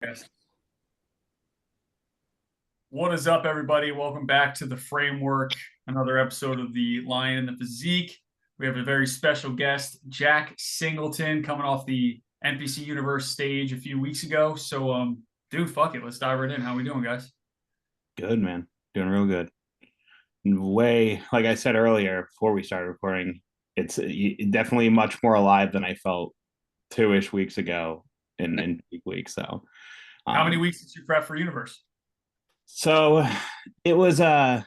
Yes. What is up, everybody? Welcome back to the Framework, another episode of the Lion and the Physique. We have a very special guest, Jack Singleton, coming off the NPC Universe stage a few weeks ago. Dude, fuck it. Let's dive right in. How we doing, guys? Good, man. Doing real good. Way, like I said earlier before we started recording, it's definitely much more alive than I felt two-ish weeks ago in peak week. How many Um, weeks did you prep for Universe? so it was so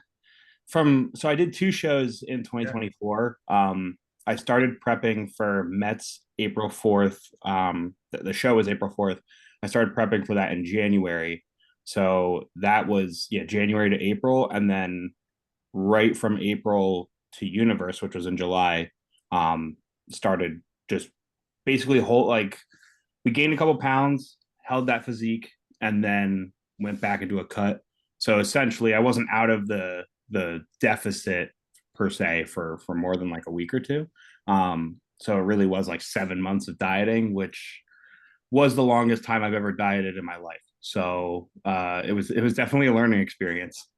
I did two shows in Yeah. 2024. I started prepping for Mets April 4th. The show was April 4th. I started prepping for that in January. So that was January to April, and then right from April to Universe, which was in July, started just basically whole like we gained a couple pounds, held that physique, and then went back into a cut. So essentially, I wasn't out of the deficit per se for more than like a week or two. So it really was like 7 months of dieting, which was the longest time I've ever dieted in my life. So it was definitely a learning experience.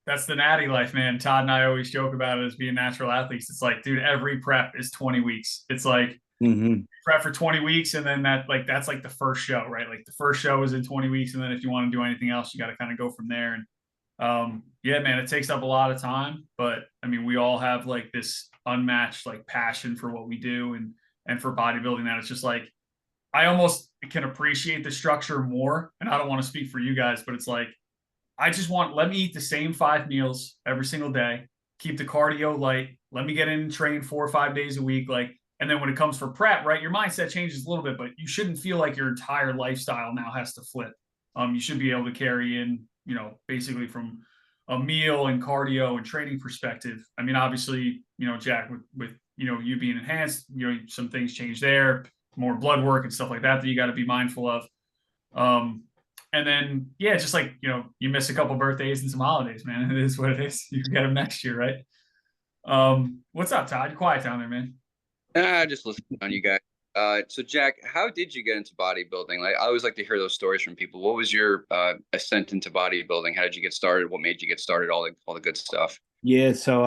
That's the natty life, man. Todd and I always joke about it as being natural athletes. It's like, dude, every prep is 20 weeks. It's like Mm-hmm. prep for 20 weeks and then that's like the first show, right? Like the first show is in 20 weeks, and then if you want to do anything else, you got to kind of go from there. And yeah, man, it takes up a lot of time, but I mean, we all have like this unmatched like passion for what we do, and for bodybuilding, that it's just like I almost can appreciate the structure more. And I don't want to speak for you guys, but it's like I just want, let me eat the same 5 meals every single day, keep the cardio light, let me get in and train 4 or 5 days a week. Like, and then when it comes for prep, right, your mindset changes a little bit, but you shouldn't feel like your entire lifestyle now has to flip. You should be able to carry in, basically from a meal and cardio and training perspective. I mean, obviously, Jack, with you being enhanced, some things change there, more blood work and stuff like that you got to be mindful of. Um, and then yeah, just like you miss a couple birthdays and some holidays, man. It is what it is. You can get them next year, right? What's up, Todd? You're quiet down there, man. Just listening on you guys. So Jack, how did you get into bodybuilding? Like, I always like to hear those stories from people. What was your ascent into bodybuilding? How did you get started? What made you get started? All the good stuff. Yeah, so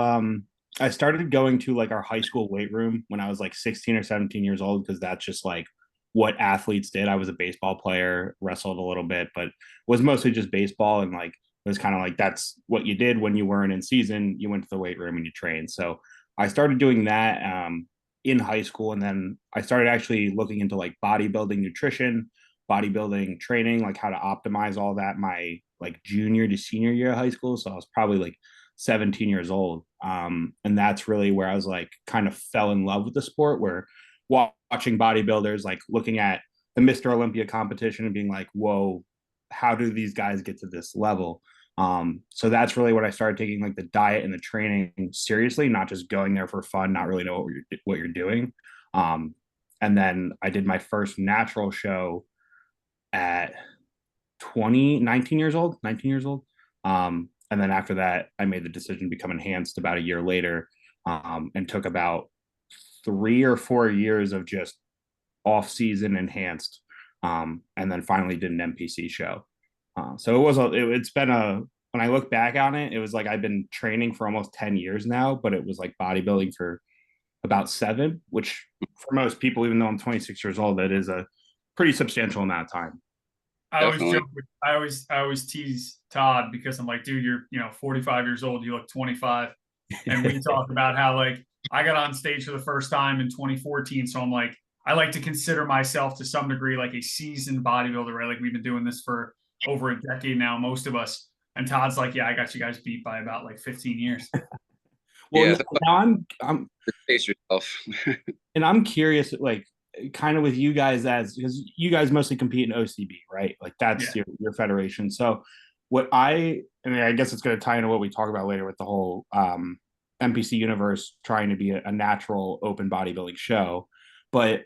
I started going to like our high school weight room when I was like 16 or 17 years old because that's just like what athletes did. I was a baseball player, wrestled a little bit, but was mostly just baseball, and like it was kind of like that's what you did when you weren't in season. You went to the weight room and you trained. So I started doing that in high school, and then I started actually looking into like bodybuilding nutrition, bodybuilding training, like how to optimize all that my like junior to senior year of high school. So I was probably like 17 years old. And that's really where I was like kind of fell in love with the sport, where watching bodybuilders, like looking at the Mr. Olympia competition and being like, whoa, how do these guys get to this level? So that's really what I started taking like the diet and the training seriously, not just going there for fun, not really know what you're doing. Um, and then I did my first natural show at 19 years old, 19 years old. And then after that, I made the decision to become enhanced about a year later, and took about 3 or 4 years of just off season enhanced. And then finally did an NPC show. So it's been when I look back on it, it was like I've been training for almost 10 years now, but it was like bodybuilding for about seven, which for most people, even though I'm 26 years old, that is a pretty substantial amount of time. I always Definitely. joke with, I always tease Todd because I'm like, dude, you're 45 years old, you look 25. And we talk about how like I got on stage for the first time in 2014. So I'm like, I like to consider myself to some degree like a seasoned bodybuilder, right? Like we've been doing this for over a decade now, most of us. And Todd's like, yeah, I got you guys beat by about like 15 years. Well, Yeah, now pace yourself. I'm curious, like, kind of with you guys as because you guys mostly compete in OCB, right? Like that's Yeah. your federation. So I mean, I guess it's going to tie into what we talk about later with the whole NPC universe trying to be a natural open bodybuilding show. But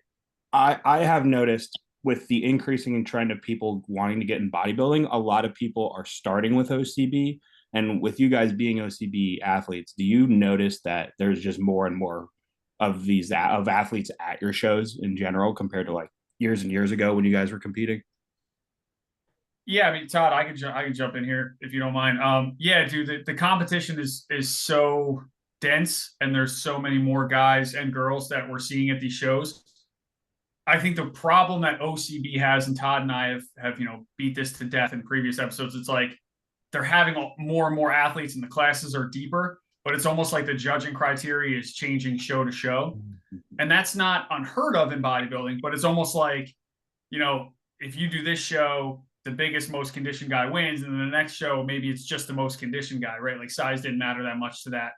I have noticed with the increasing trend of people wanting to get in bodybuilding, a lot of people are starting with OCB. And with you guys being OCB athletes, do you notice that there's just more and more of these of athletes at your shows in general compared to like years and years ago when you guys were competing? Yeah, I mean, Todd, I can jump in here if you don't mind. Yeah, dude, the competition is so dense, and there's so many more guys and girls that we're seeing at these shows. I think the problem that OCB has, and Todd and I have beat this to death in previous episodes. It's like they're having more and more athletes, and the classes are deeper. But it's almost like the judging criteria is changing show to show, and that's not unheard of in bodybuilding. But it's almost like, if you do this show, the biggest, most conditioned guy wins, and then the next show maybe it's just the most conditioned guy, right? Like size didn't matter that much to that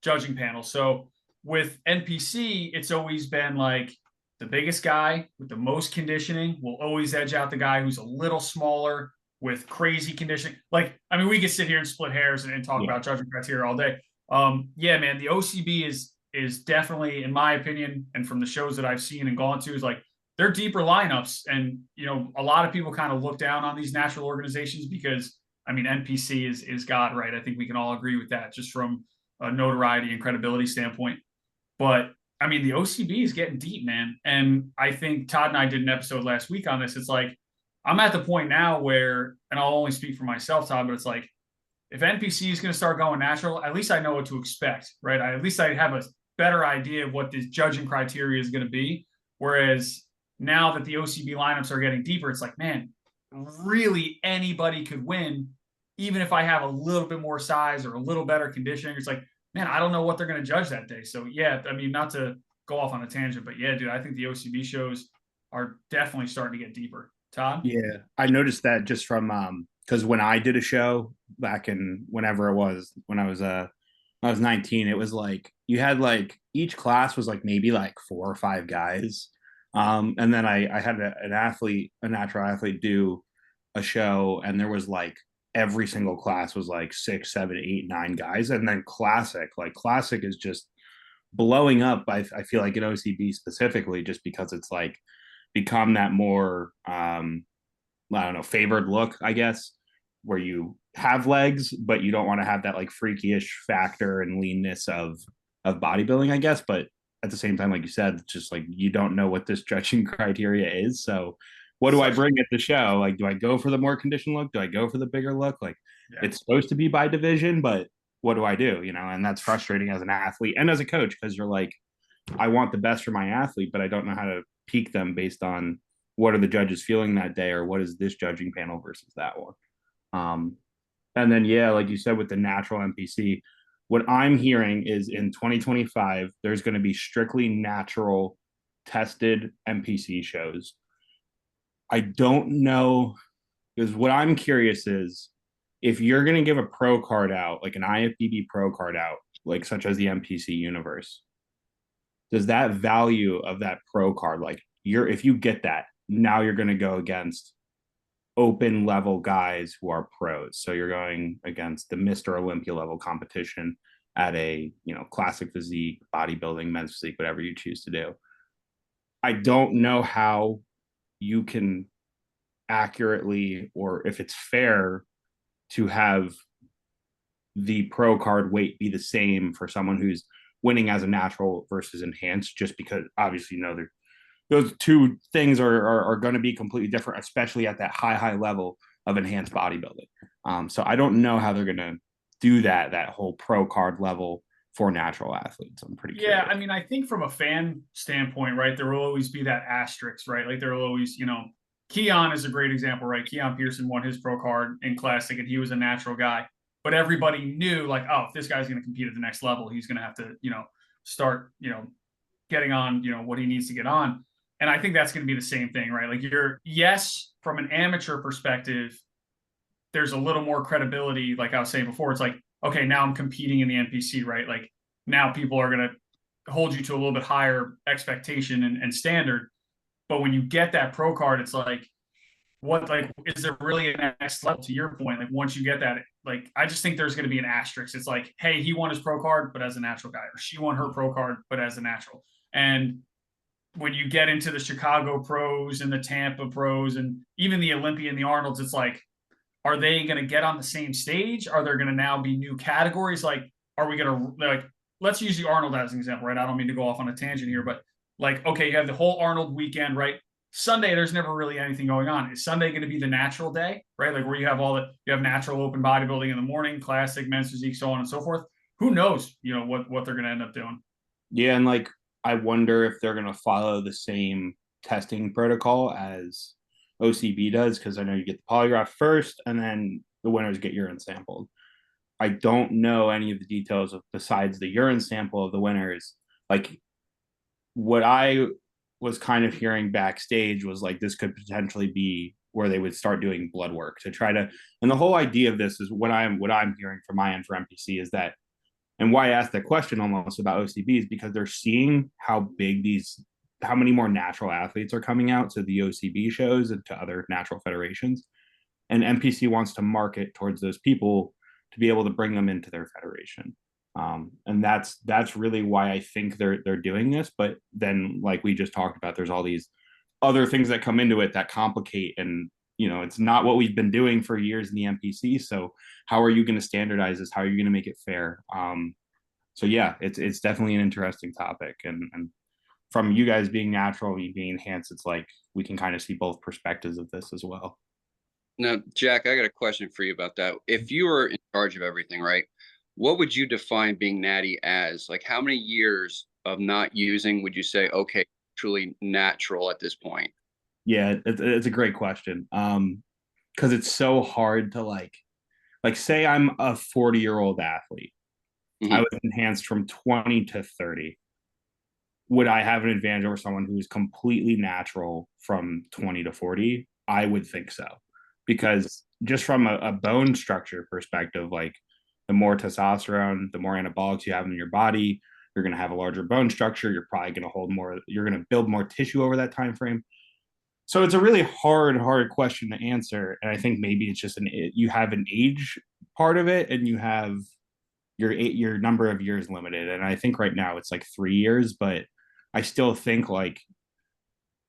judging panel. So with NPC, it's always been like the biggest guy with the most conditioning will always edge out the guy who's a little smaller with crazy conditioning. Like, I mean, we could sit here and split hairs and talk about judging criteria all day. Yeah, man, the OCB is definitely, in my opinion, and from the shows that I've seen and gone to, is like they're deeper lineups. And a lot of people kind of look down on these natural organizations because, I mean, NPC is God, right? I think we can all agree with that, just from a notoriety and credibility standpoint. But I mean, the OCB is getting deep, man. And I think Todd and I did an episode last week on this. It's like, I'm at the point now where, and I'll only speak for myself, Todd, but it's like, if NPC is going to start going natural, at least I know what to expect, right? At least I have a better idea of what this judging criteria is going to be. Whereas now that the OCB lineups are getting deeper, it's like, man, really anybody could win, even if I have a little bit more size or a little better conditioning. It's like, man, I don't know what they're going to judge that day. So yeah, I mean, not to go off on a tangent, but yeah, dude, I think the OCB shows are definitely starting to get deeper. Todd? Yeah, I noticed that just from because when I did a show back in whenever it was when I was 19, it was like you had like each class was like maybe like 4 or 5 guys. And then I had an athlete, a natural athlete, do a show, and there was like every single class was like 6, 7, 8, 9 guys. And then classic is just blowing up. I feel like in OCB specifically, just because it's like become that more I don't know, favored look, I guess, where you have legs, but you don't want to have that like freaky-ish factor and leanness of bodybuilding, I guess. But at the same time, like you said, it's just like you don't know what this judging criteria is. So what do I bring at the show? Like, do I go for the more conditioned look? Do I go for the bigger look? Like, it's supposed to be by division, but what do I do? And that's frustrating as an athlete and as a coach, because you're like, I want the best for my athlete, but I don't know how to peak them based on what are the judges feeling that day, or what is this judging panel versus that one. And then, yeah, like you said, with the natural NPC, what I'm hearing is in 2025, there's going to be strictly natural tested NPC shows. I don't know, because what I'm curious is if you're going to give a pro card out, like an IFBB pro card out, like such as the NPC Universe, does that value of that pro card, like if you get that, now you're going to go against open level guys who are pros. So you're going against the Mr. Olympia level competition at a, classic physique, bodybuilding, men's physique, whatever you choose to do. I don't know how you can accurately, or if it's fair to have the pro card weight be the same for someone who's winning as a natural versus enhanced, just because obviously those two things are going to be completely different, especially at that high level of enhanced bodybuilding. So I don't know how they're going to do that whole pro card level for natural athletes. I'm pretty curious. I mean, I think from a fan standpoint, right, there will always be that asterisk, right? Like there will always, Keon is a great example, right? Keon Pearson won his pro card in classic, and he was a natural guy, but everybody knew like, oh, if this guy's going to compete at the next level, he's going to have to, start, getting on, what he needs to get on. And I think that's going to be the same thing, right? Like yes, from an amateur perspective, there's a little more credibility. Like I was saying before, it's like, okay, now I'm competing in the NPC, right? Like now people are going to hold you to a little bit higher expectation and standard. But when you get that pro card, it's like, is there really a next level, to your point? Like once you get that, like, I just think there's going to be an asterisk. It's like, hey, he won his pro card, but as a natural guy, or she won her pro card, but as a natural. And when you get into the Chicago pros and the Tampa pros and even the Olympia and the Arnolds, it's like, are they going to get on the same stage? Are there going to now be new categories? Like, are we going to, like, let's use the Arnold as an example, right? I don't mean to go off on a tangent here, but like, okay, you have the whole Arnold weekend, right? Sunday, there's never really anything going on. Is Sunday going to be the natural day, right? Like where you have you have natural open bodybuilding in the morning, classic, men's physique, so on and so forth. Who knows, what they're going to end up doing. Yeah, and like I wonder if they're going to follow the same testing protocol as OCB does, because I know you get the polygraph first and then the winners get urine sampled. I don't know any of the details of besides the urine sample of the winners. Like what I was kind of hearing backstage was like this could potentially be where they would start doing blood work to try to, and the whole idea of this is what I'm hearing from my end for NPC is that, and why I asked that question almost about OCB is because they're seeing how how many more natural athletes are coming out to the OCB shows and to other natural federations. And NPC wants to market towards those people to be able to bring them into their federation. And that's really why I think they're doing this. But then, like we just talked about, there's all these other things that come into it that complicate, and it's not what we've been doing for years in the NPC. So how are you going to standardize this? How are you going to make it fair? So yeah, it's definitely an interesting topic, and from you guys being natural, me being enhanced, it's like we can kind of see both perspectives of this as well. Now, Jack, I got a question for you about that. If you were in charge of everything, right, what would you define being natty as? Like, how many years of not using would you say, okay, truly natural at this point? Yeah, it's a great question. Because it's so hard to like say I'm a 40-year-old athlete. I was enhanced from 20 to 30. Would I have an advantage over someone who's completely natural from 20 to 40? I would think so. Because just from a bone structure perspective, like the more testosterone, the more anabolics you have in your body, you're going to have a larger bone structure. You're probably going to hold more, you're going to build more tissue over that time frame. So it's a really hard question to answer. And I think maybe it's just you have an age part of it, and you have your number of years limited. And I think right now it's like 3 years, but I still think like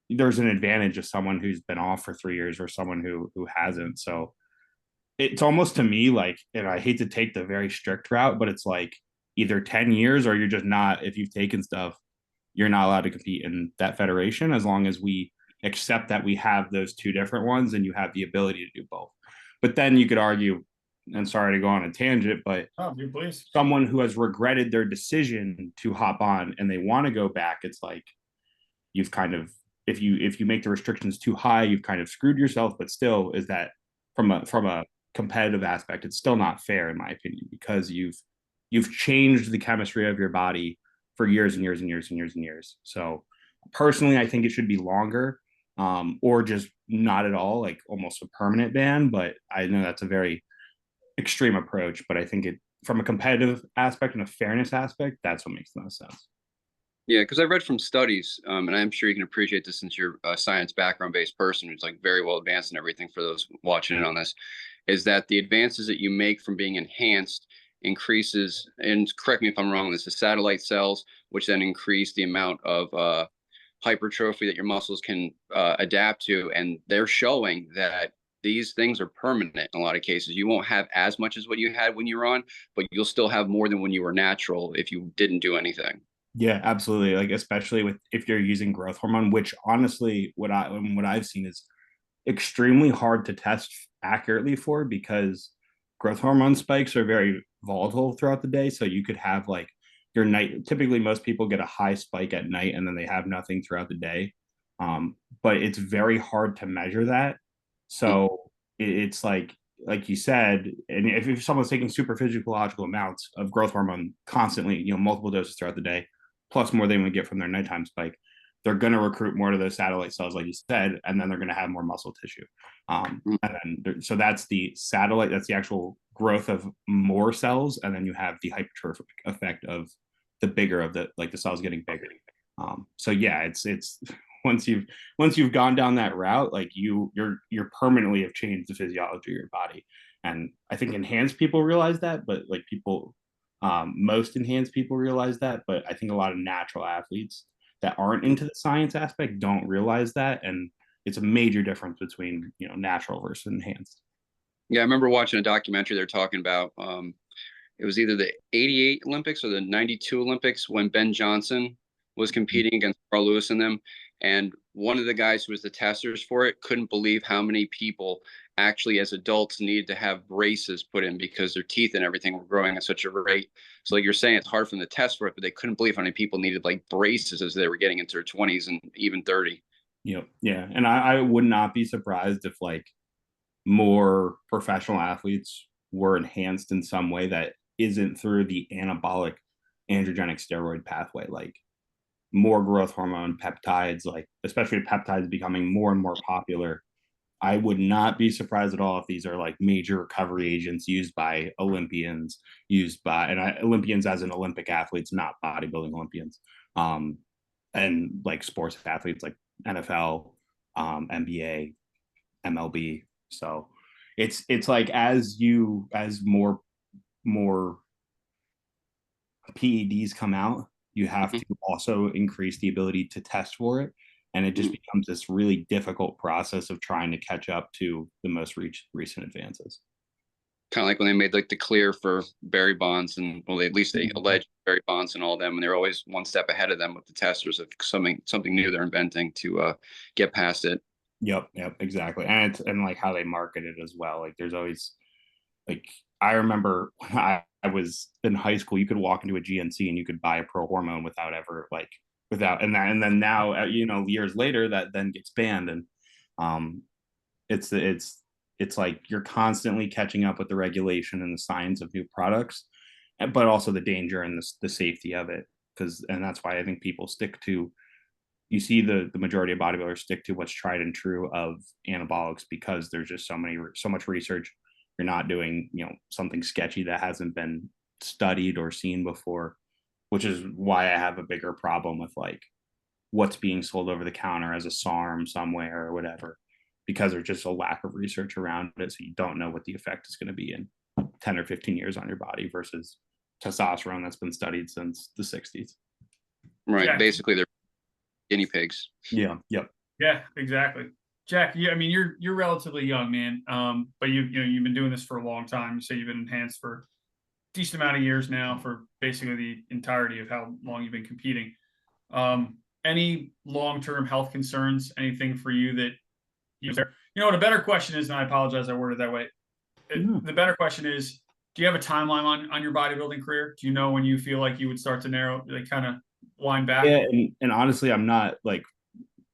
there's an advantage of someone who's been off for 3 years or someone who hasn't. So it's almost to me like, and I hate to take the very strict route, but it's like either 10 years or you're just not, if you've taken stuff, you're not allowed to compete in that federation, as long as we accept that we have those two different ones and you have the ability to do both. But then you could argue, and sorry to go on a tangent, but Please. Someone who has regretted their decision to hop on and they want to go back, it's like you've kind of, if you make the restrictions too high, you've kind of screwed yourself. But still, is that from a competitive aspect, it's still not fair in my opinion, because you've changed the chemistry of your body for years and years and years and years and years. So personally, I think it should be longer, or just not at all, like almost a permanent ban. But I know that's a very extreme approach, but I think it, from a competitive aspect and a fairness aspect, that's what makes the most sense. Yeah, because I read from studies, and I'm sure you can appreciate this since you're a science background-based person who's like very well advanced in everything for those watching in on this, is that the advances that you make from being enhanced increases, and correct me if I'm wrong, this is satellite cells, which then increase the amount of hypertrophy that your muscles can adapt to. And they're showing that these things are permanent in a lot of cases. You won't have as much as what you had when you were on, but you'll still have more than when you were natural if you didn't do anything. Yeah, absolutely. Like especially with if you're using growth hormone, which honestly, what I've seen is extremely hard to test accurately for, because growth hormone spikes are very volatile throughout the day. So you could have like your night. Typically, most people get a high spike at night and then they have nothing throughout the day. But it's very hard to measure that. So it's like you said, and if someone's taking super physiological amounts of growth hormone constantly, multiple doses throughout the day, plus more than we get from their nighttime spike, they're going to recruit more to those satellite cells, like you said, and then they're going to have more muscle tissue. And then so that's the satellite, that's the actual growth of more cells, and then you have the hypertrophic effect of the bigger of the cells getting bigger. So yeah, it's once you've gone down that route, like you're permanently have changed the physiology of your body. And I think enhanced people realize that, but like people, most enhanced people realize that, but I think a lot of natural athletes that aren't into the science aspect don't realize that. And it's a major difference between natural versus enhanced. Yeah, I remember watching a documentary. They're talking about it was either the '88 Olympics or the '92 Olympics when Ben Johnson was competing against Carl Lewis and them. And one of the guys who was the testers for it couldn't believe how many people actually as adults needed to have braces put in because their teeth and everything were growing at such a rate. So like you're saying, it's hard for them to test for it, but they couldn't believe how many people needed like braces as they were getting into their 20s and even 30. Yep. Yeah. And I would not be surprised if like more professional athletes were enhanced in some way that isn't through the anabolic androgenic steroid pathway, like more growth hormone peptides, like especially peptides becoming more and more popular. I would not be surprised at all if these are like major recovery agents used by Olympians, Olympians as in Olympic athletes, not bodybuilding Olympians, and like sports athletes like NFL, NBA, MLB. So it's like as more PEDs come out, you have to also increase the ability to test for it. And it just becomes this really difficult process of trying to catch up to the most recent advances. Kind of like when they made like the clear for Barry Bonds and well, at least they alleged Barry Bonds and all of them, and they're always one step ahead of them with the testers of something new they're inventing to get past it. Yep, exactly. And like how they market it as well. Like there's always like I remember when I was in high school, you could walk into a GNC and you could buy a pro hormone without ever like without and then now years later that then gets banned and it's like you're constantly catching up with the regulation and the science of new products, but also the danger and the safety of it and that's why I think people stick to you see the majority of bodybuilders stick to what's tried and true of anabolics because there's just so much research. You're not doing something sketchy that hasn't been studied or seen before, which is why I have a bigger problem with like what's being sold over the counter as a SARM somewhere or whatever, because there's just a lack of research around it. So you don't know what the effect is going to be in 10 or 15 years on your body versus testosterone that's been studied since the 60s. Right. Yeah. Basically, they're guinea pigs. Yeah. Yep. Yeah, exactly. Jack, I mean, you're relatively young, man. But you've been doing this for a long time. You say you've been enhanced for a decent amount of years now, for basically the entirety of how long you've been competing. Any long-term health concerns? Anything for you that what a better question is, and I apologize I worded it that way. The better question is, do you have a timeline on your bodybuilding career? Do you know when you feel like you would start to narrow, like kind of wind back? Yeah, and honestly, I'm not like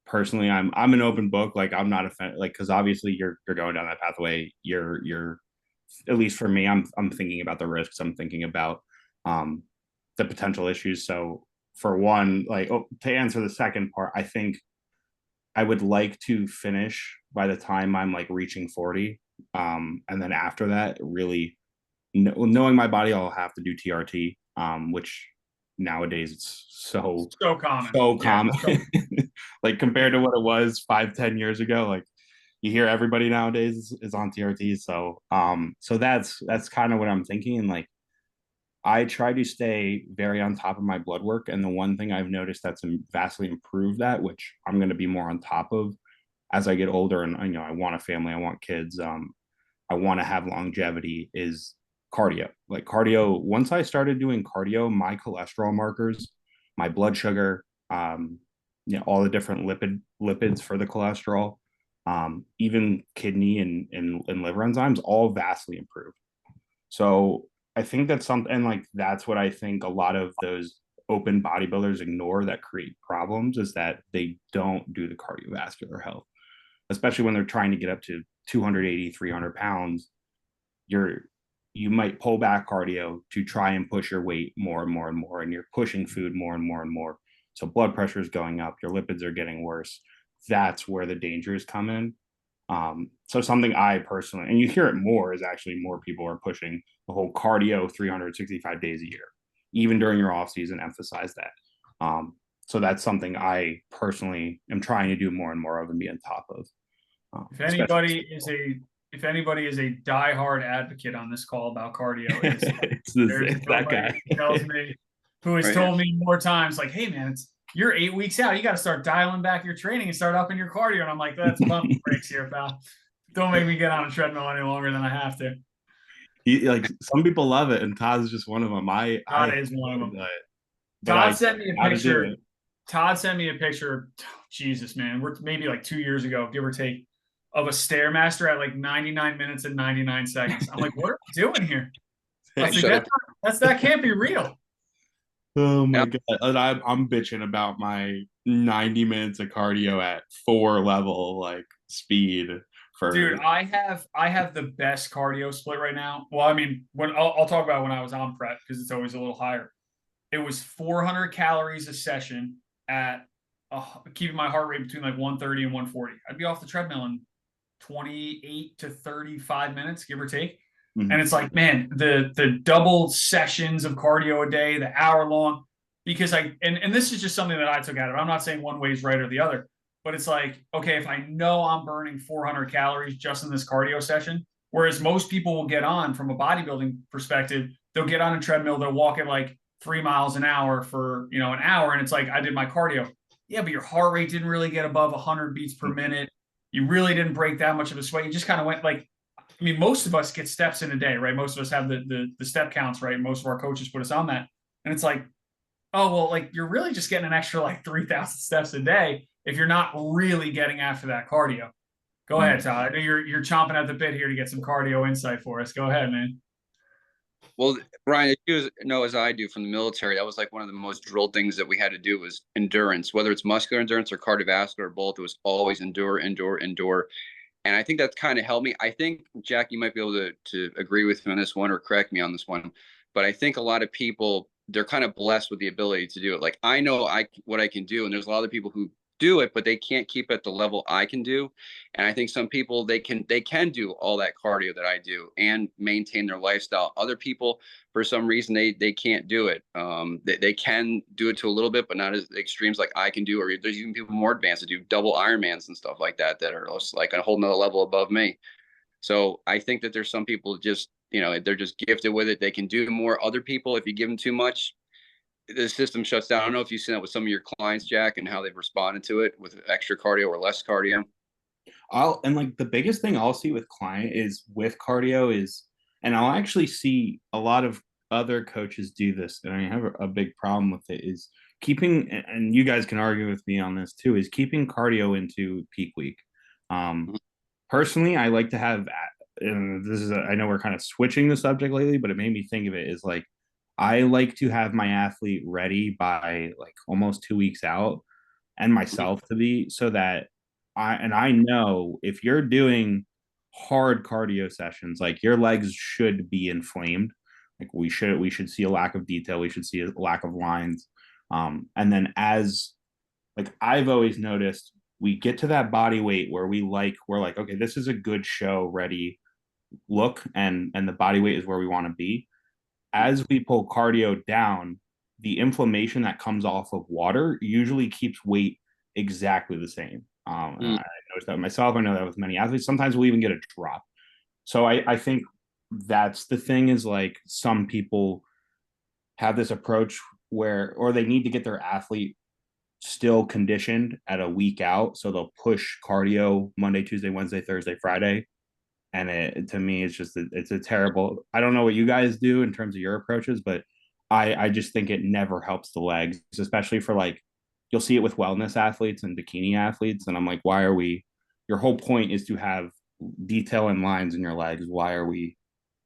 personally, I'm an open book. Like I'm not a fan, like because obviously you're going down that pathway. You're at least for me, I'm thinking about the risks. I'm thinking about the potential issues. So for one, like to answer the second part, I think I would like to finish by the time I'm like reaching 40. And then after that, really knowing my body, I'll have to do TRT, which nowadays it's so common. Like compared to what it was 5-10 years ago, like you hear everybody nowadays is on TRT. So that's kind of what I'm thinking. And like I try to stay very on top of my blood work. And the one thing I've noticed that's vastly improved that, which I'm going to be more on top of as I get older and I want a family, I want kids, I want to have longevity, is cardio. Like cardio, once I started doing cardio, my cholesterol markers, my blood sugar, all the different lipids for the cholesterol, even kidney and liver enzymes, all vastly improved. So I think that's something, and like that's what I think a lot of those open bodybuilders ignore that create problems, is that they don't do the cardiovascular health, especially when they're trying to get up to 280, 300 pounds. You might pull back cardio to try and push your weight more and more and more, and you're pushing food more and more and more. So blood pressure is going up, your lipids are getting worse. That's where the dangers come in. So something I personally, and you hear it more, is actually more people are pushing the whole cardio 365 days a year, even during your off season, emphasize that. So that's something I personally am trying to do more and more of and be on top of. If anybody is a diehard advocate on this call about cardio, it's that guy. Tells me, who has told me more times, like, hey man, you're 8 weeks out. You got to start dialing back your training and start upping your cardio. And I'm like, that's pump breaks here, pal. Don't make me get on a treadmill any longer than I have to. Like some people love it, and Todd is just one of them. Todd is one of them. Todd sent me a picture. Todd sent me a picture. Jesus, man, we're maybe like 2 years ago, give or take, of a Stairmaster at like 99 minutes and 99 seconds. I'm like, what are we doing here? I was like, that can't be real. Oh my God. And I'm bitching about my 90 minutes of cardio at 4 level like speed for Dude, I have the best cardio split right now. Well, I mean, when I'll talk about when I was on prep because it's always a little higher. It was 400 calories a session at keeping my heart rate between like 130 and 140. I'd be off the treadmill in 28 to 35 minutes, give or take. Mhm. And it's like, man, the double sessions of cardio a day, the hour long, because and this is just something that I took out of it. I'm not saying one way is right or the other, but it's like, okay, if I know I'm burning 400 calories just in this cardio session, whereas most people will get on from a bodybuilding perspective, they'll get on a treadmill, they'll walk at like 3 miles an hour for, an hour. And it's like, I did my cardio. Yeah, but your heart rate didn't really get above 100 beats per minute. You really didn't break that much of a sweat. You just kind of went like, I mean, most of us get steps in a day, right? Most of us have the step counts, right? Most of our coaches put us on that. And it's like, oh, well, like you're really just getting an extra like 3,000 steps a day if you're not really getting after that cardio. Go ahead, Todd. I know you're chomping at the bit here to get some cardio insight for us. Go ahead, man. Well, Brian, you know, as I do from the military, that was like one of the most drilled things that we had to do was endurance, whether it's muscular endurance or cardiovascular or both. It was always endure, endure, endure. And I think that's kind of helped me. I think, Jack, you might be able to agree with me on this one or correct me on this one. But I think a lot of people, they're kind of blessed with the ability to do it. Like I know what I can do. And there's a lot of people who do it, but they can't keep at the level I can do. And I think some people, they can do all that cardio that I do and maintain their lifestyle. Other people, for some reason, they can't do it. They can do it to a little bit, but not as extremes like I can do. Or there's even people more advanced that do double Ironmans and stuff like that are just like a whole nother level above me. So I think that there's some people just, they're just gifted with it. They can do more. Other people, if you give them too much, the system shuts down. I don't know if you've seen that with some of your clients, Jack, and how they've responded to it with extra cardio or less cardio. And like the biggest thing I'll see with client is with cardio is, and I'll actually see a lot of other coaches do this, and I have a big problem with it, is keeping, and you guys can argue with me on this too, is keeping cardio into peak week. Personally, I like to have, and this is, I know we're kind of switching the subject lately, but it made me think of it is like, I like to have my athlete ready by like almost 2 weeks out and myself to be, so that I know if you're doing hard cardio sessions, like your legs should be inflamed. Like we should see a lack of detail. We should see a lack of lines. And then as like I've always noticed, we get to that body weight where we're like, okay, this is a good show ready look, and the body weight is where we want to be. As we pull cardio down, the inflammation that comes off of water usually keeps weight exactly the same. I noticed that myself. I know that with many athletes. Sometimes we'll even get a drop. So I think that's the thing, is like some people have this approach where, or they need to get their athlete still conditioned at a week out. So they'll push cardio Monday, Tuesday, Wednesday, Thursday, Friday. And to me, it's just, it's a terrible, I don't know what you guys do in terms of your approaches, but I just think it never helps the legs, especially for like, you'll see it with wellness athletes and bikini athletes. And I'm like, why are we, your whole point is to have detail and lines in your legs. Why are we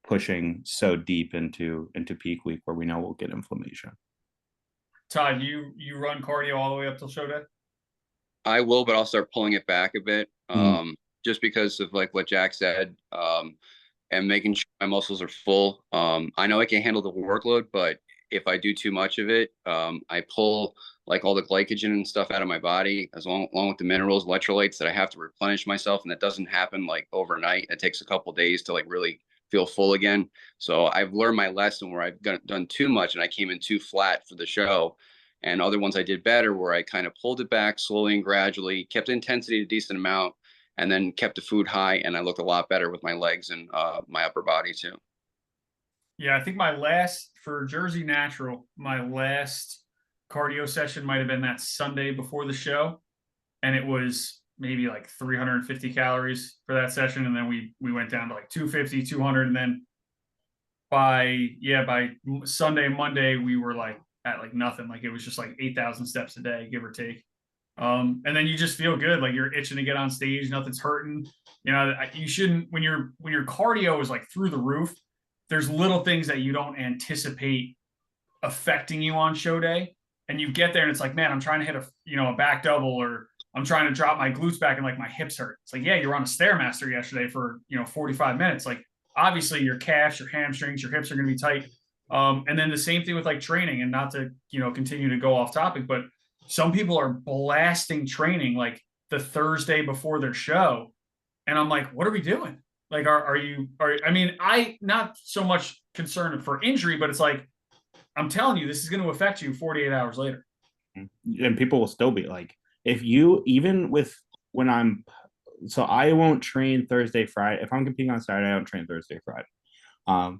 pushing so deep into peak week where we know we'll get inflammation? Todd, you run cardio all the way up till show day? I will, but I'll start pulling it back a bit. Just because of like what Jack said, and making sure my muscles are full. I know I can handle the workload, but if I do too much of it, I pull like all the glycogen and stuff out of my body, along with the minerals, electrolytes that I have to replenish myself. And that doesn't happen like overnight. It takes a couple of days to like really feel full again. So I've learned my lesson where I've done too much and I came in too flat for the show. And other ones I did better, where I kind of pulled it back slowly and gradually, kept the intensity a decent amount, and then kept the food high, and I looked a lot better with my legs and my upper body too. Yeah, I think for Jersey Natural, my last cardio session might have been that Sunday before the show, and it was maybe like 350 calories for that session, and then we went down to like 250, 200, and then by Sunday, Monday, we were like at like nothing. Like it was just like 8,000 steps a day, give or take. And then you just feel good, like you're itching to get on stage, nothing's hurting. You know, you shouldn't when your cardio is like through the roof. There's little things that you don't anticipate affecting you on show day, and you get there and it's like, man, I'm trying to hit a back double, or I'm trying to drop my glutes back and like my hips hurt. It's like, yeah, you're on a Stairmaster yesterday for 45 minutes. Like obviously your calves, your hamstrings, your hips are going to be tight. And then the same thing with like training, and not to continue to go off topic, but some people are blasting training like the Thursday before their show, and I'm like, what are we doing? Like, I mean, I not so much concerned for injury, but it's like, I'm telling you, this is going to affect you 48 hours later. And people will still be like, if you, even with when so I won't train Thursday, Friday. If I'm competing on Saturday, I don't train Thursday, Friday.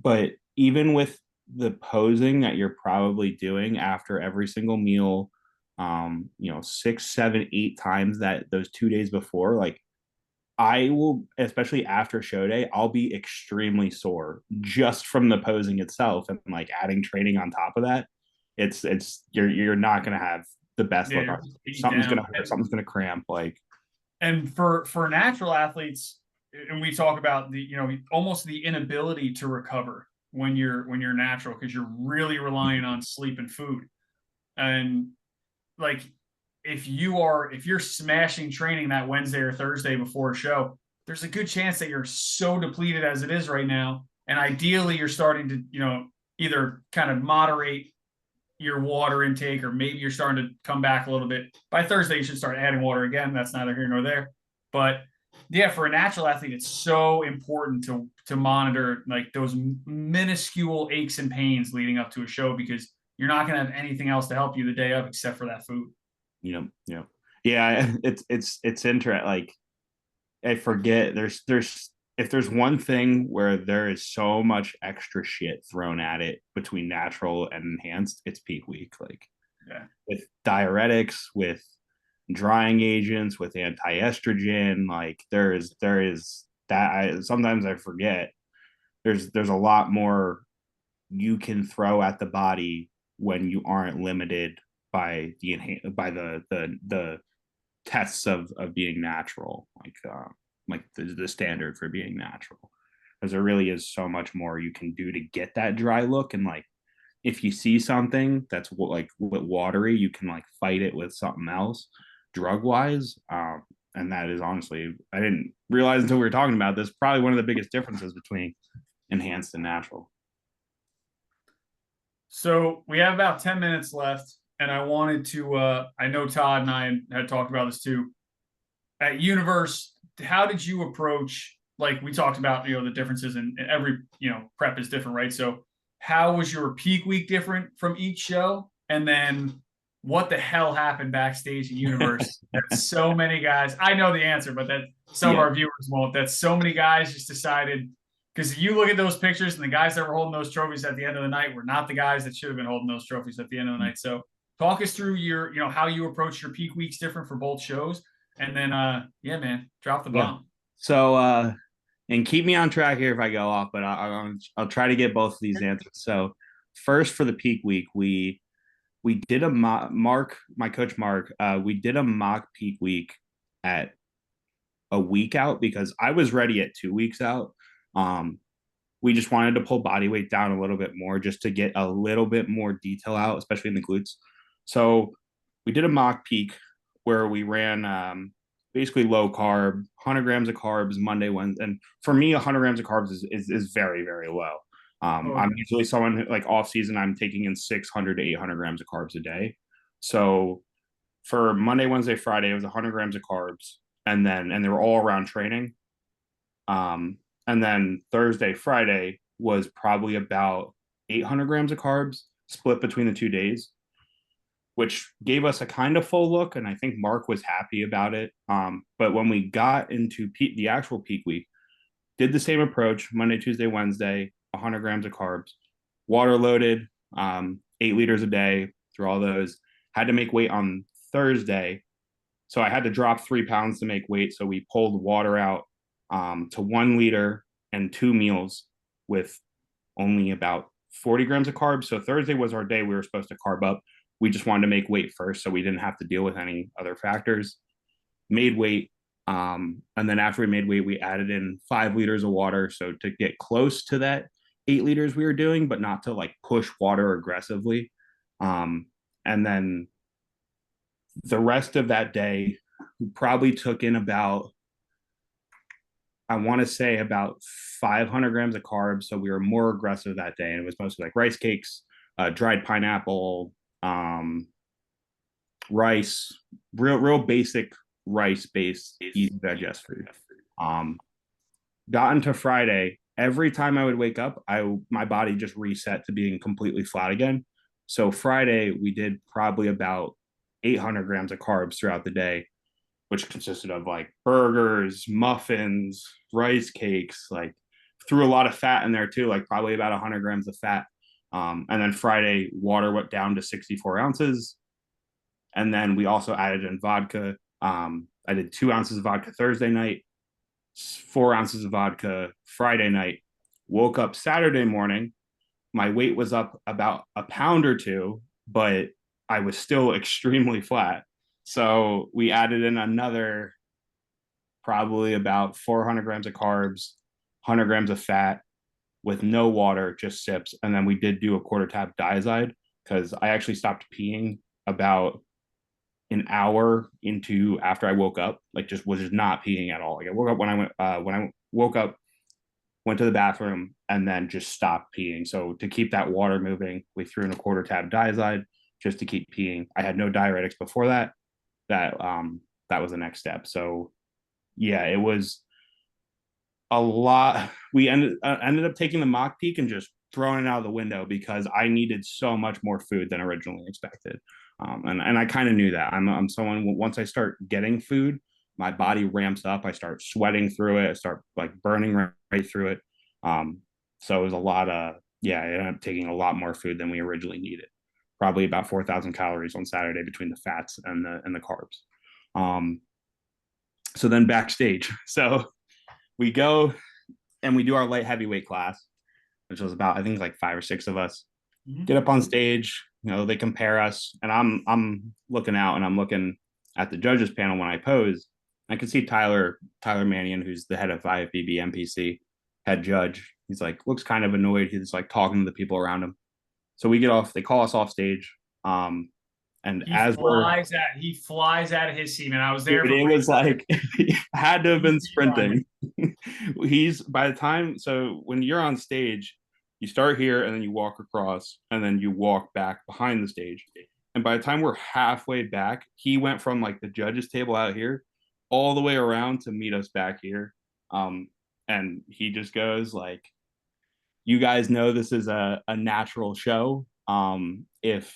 But even with the posing that you're probably doing after every single meal, 6, 7, 8 times those 2 days before, like I will, especially after show day, I'll be extremely sore just from the posing itself, and like adding training on top of that. You're not gonna have the best look on. Something's gonna hurt, something's gonna cramp. Like, and for natural athletes, and we talk about the almost the inability to recover when you're natural, because you're really relying on sleep and food. And like if you're smashing training that Wednesday or Thursday before a show, there's a good chance that you're so depleted as it is right now, and ideally you're starting to either kind of moderate your water intake, or maybe you're starting to come back a little bit. By Thursday you should start adding water again. That's neither here nor there. But yeah, for a natural athlete, it's so important to monitor like those minuscule aches and pains leading up to a show, because you're not going to have anything else to help you the day of except for that food. Yeah. It's interesting. Like, I forget there's if there's one thing where there is so much extra shit thrown at it between natural and enhanced, it's peak week. Like, yeah, with diuretics, with drying agents, with anti-estrogen, like there is that sometimes I forget there's a lot more you can throw at the body when you aren't limited by the tests of being natural, like the standard for being natural, because there really is so much more you can do to get that dry look. And like if you see something that's like watery, you can like fight it with something else drug wise. And that is honestly, I didn't realize until we were talking about this, probably one of the biggest differences between enhanced and natural. So we have about 10 minutes left, and I wanted to I know Todd and I had talked about this too. At Universe, how did you approach, like we talked about, the differences in every, prep is different, right? So how was your peak week different from each show? And then what the hell happened backstage at Universe? That so many guys, I know the answer, but that some of our viewers won't, that so many guys just decided, because you look at those pictures and the guys that were holding those trophies at the end of the night were not the guys that should have been holding those trophies at the end of the night. So talk us through your, how you approach your peak weeks different for both shows. And then, yeah, man, drop the bomb. So, and keep me on track here if I go off, but I'll try to get both of these answers. So first, for the peak week, we did a Mark, my coach Mark, we did a mock peak week at a week out, because I was ready at 2 weeks out. We just wanted to pull body weight down a little bit more, just to get a little bit more detail out, especially in the glutes. So we did a mock peak where we ran basically low carb, 100 grams of carbs Monday, Wednesday. And for me, 100 grams of carbs is very, very low. I'm usually someone who, like off season, I'm taking in 600 to 800 grams of carbs a day. So for Monday, Wednesday, Friday, it was 100 grams of carbs, and they were all around training. And then Thursday, Friday was probably about 800 grams of carbs split between the 2 days, which gave us a kind of full look. And I think Mark was happy about it. But when we got into the actual peak week, did the same approach, Monday, Tuesday, Wednesday, 100 grams of carbs, water loaded, 8 liters a day through all those. Had to make weight on Thursday. So I had to drop 3 pounds to make weight. So we pulled water out to 1 liter and 2 meals with only about 40 grams of carbs. So Thursday was our day we were supposed to carb up. We just wanted to make weight first, so we didn't have to deal with any other factors. Made weight. And then after we made weight, we added in 5 liters of water. So to get close to that 8 liters we were doing, but not to like push water aggressively. And then the rest of that day, we probably took in about, I want to say about 500 grams of carbs. So we were more aggressive that day. And it was mostly like rice cakes, dried pineapple, rice, real basic rice based easy to digest food. Got into Friday. Every time I would wake up, my body just reset to being completely flat again. So Friday we did probably about 800 grams of carbs throughout the day, which consisted of like burgers, muffins, rice cakes, like threw a lot of fat in there too, like probably about 100 grams of fat. And then Friday, water went down to 64 ounces. And then we also added in vodka. I did 2 ounces of vodka Thursday night, 4 ounces of vodka Friday night. Woke up Saturday morning. My weight was up about a pound or two, but I was still extremely flat. So we added in another probably about 400 grams of carbs, 100 grams of fat with no water, just sips. And then we did do a quarter tap diazide because I actually stopped peeing about an hour into after I woke up, like just was just not peeing at all. Like I woke up when I woke up, went to the bathroom, and then just stopped peeing. So to keep that water moving, we threw in a quarter tab diazide just to keep peeing. I had no diuretics before that. That was the next step. So yeah, it was a lot. We ended up taking the mock peak and just throwing it out of the window because I needed so much more food than originally expected. And I kind of knew that. I'm someone, once I start getting food, my body ramps up. I start sweating through it. I start like burning right through it. So it was a lot of, yeah, I ended up taking a lot more food than we originally needed. Probably about 4,000 calories on Saturday between the fats and the carbs. So then backstage. So we go and we do our light heavyweight class, which was about, I think like 5 or 6 of us. Get up on stage, they compare us, and I'm looking out and I'm looking at the judges panel when I pose. I can see Tyler Mannion, who's the head of IFBB NPC, head judge. He's like, looks kind of annoyed. He's like talking to the people around him. So we get off, they call us off stage. And he flies out of his seat, and I was there. It was like he had to have been sprinting. He's by the time, so when you're on stage, you start here and then you walk across and then you walk back behind the stage. And by the time we're halfway back, he went from like the judges table out here all the way around to meet us back here. And he just goes like, you guys know this is a natural show. If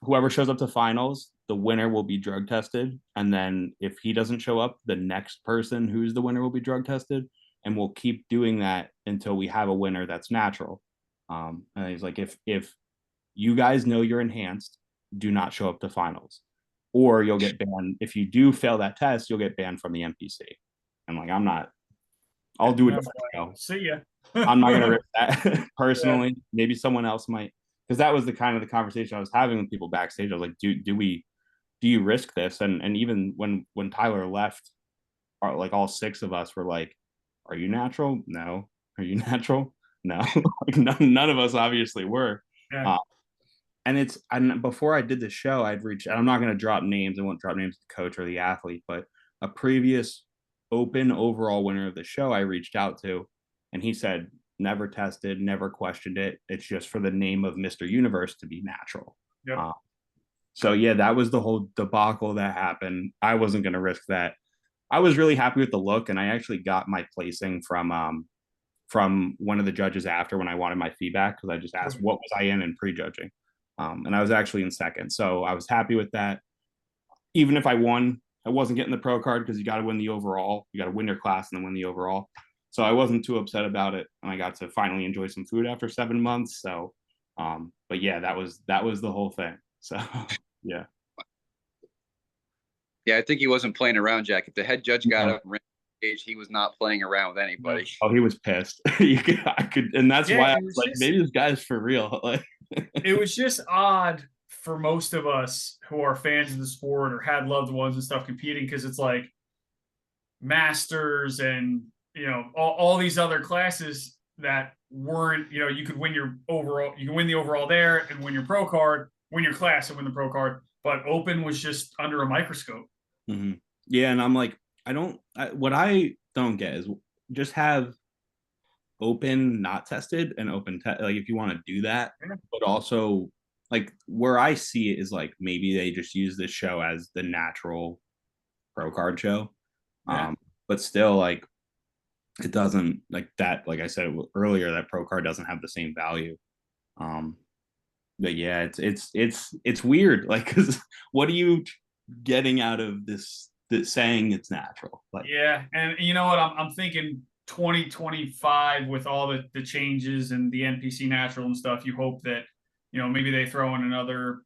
whoever shows up to finals, the winner will be drug tested. And then if he doesn't show up, the next person who's the winner will be drug tested. And we'll keep doing that until we have a winner that's natural. And he's like, if you guys know you're enhanced, do not show up to finals, or you'll get banned. If you do fail that test, you'll get banned from the NPC. I'm like, I'll do it. See ya. I'm not gonna risk that personally. Yeah. Maybe someone else might, because that was the kind of the conversation I was having with people backstage. I was like, do you risk this? And even when Tyler left, like all 6 of us were like, are you natural? No. Are you natural? No. Like none of us obviously were. Yeah. And before I did the show, I'd reached, and I'm not going to drop names. I won't drop names of the coach or the athlete, but a previous open overall winner of the show I reached out to, and he said, never tested, never questioned it. It's just for the name of Mr. Universe to be natural. Yeah. So yeah, that was the whole debacle that happened. I wasn't going to risk that. I was really happy with the look, and I actually got my placing from one of the judges after when I wanted my feedback, because I just asked what was I in prejudging, and I was actually in second. So I was happy with that. Even if I won, I wasn't getting the pro card because you got to win the overall. You got to win your class and then win the overall. So I wasn't too upset about it, and I got to finally enjoy some food after 7 months. So, but yeah, that was the whole thing. So yeah, I think he wasn't playing around, Jack. If the head judge got up and ran stage, he was not playing around with anybody. Oh, he was pissed. I could, and that's why I was like, maybe this guy's for real. Like, it was just odd for most of us who are fans of the sport or had loved ones and stuff competing, because it's like masters and all these other classes that weren't, you could win your overall, you can win the overall there and win your pro card, win your class and win the pro card, but open was just under a microscope. Mm-hmm. Yeah, and I'm like, what I don't get is just have open not tested and open like if you want to do that, but also like where I see it is like maybe they just use this show as the natural pro card show. But still, like, it doesn't, like that, like I said earlier, that pro card doesn't have the same value. But yeah, it's weird, like, because what are you getting out of this saying it's natural? Like, yeah, and you know what, I'm thinking 2025 with all the changes and the NPC natural and stuff, you hope that maybe they throw in another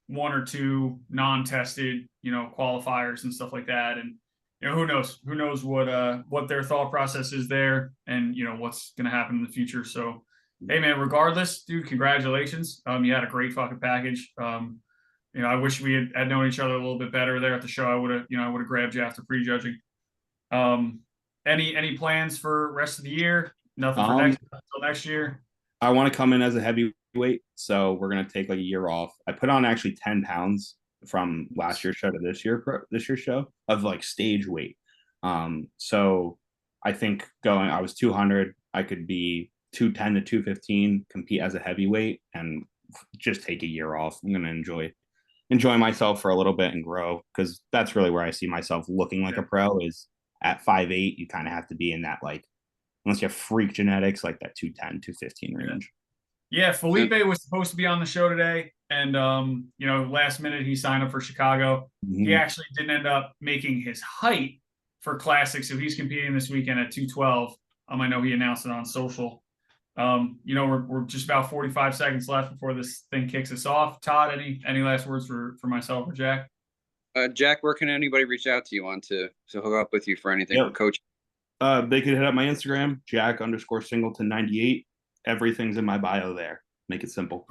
one or two non-tested qualifiers and stuff like that. And who knows what their thought process is there, and what's going to happen in the future. So hey man, regardless, dude, congratulations. You had a great fucking package. I wish we had known each other a little bit better there at the show. I would have grabbed you after prejudging. Any plans for rest of the year? Nothing for until next year. I want to come in as a heavyweight, so we're gonna take like a year off. I put on actually 10 pounds from last year's show to this year's show of like stage weight. So I think I was 200. I could be 210 to 215, compete as a heavyweight, and just take a year off. I'm gonna enjoy myself for a little bit and grow, because that's really where I see myself looking like a pro is at 5'8". You kind of have to be in that, like, unless you have freak genetics, like that 210, 215 range. Yeah, Felipe was supposed to be on the show today, and last minute he signed up for Chicago. Mm-hmm. He actually didn't end up making his height for Classic, so he's competing this weekend at 212. I know he announced it on social. We're just about 45 seconds left before this thing kicks us off. Todd, any last words for myself or Jack? Jack, where can anybody reach out to you on to hook up with you for anything for coaching? They could hit up my Instagram, Jack_Singleton98. Everything's in my bio there. Make it simple.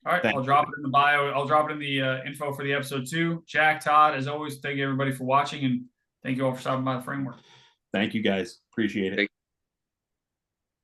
All right, I'll drop it in the bio. I'll drop it in the info for the episode too. Jack, Todd, as always, thank you everybody for watching, and thank you all for stopping by the framework. Thank you guys. Appreciate it.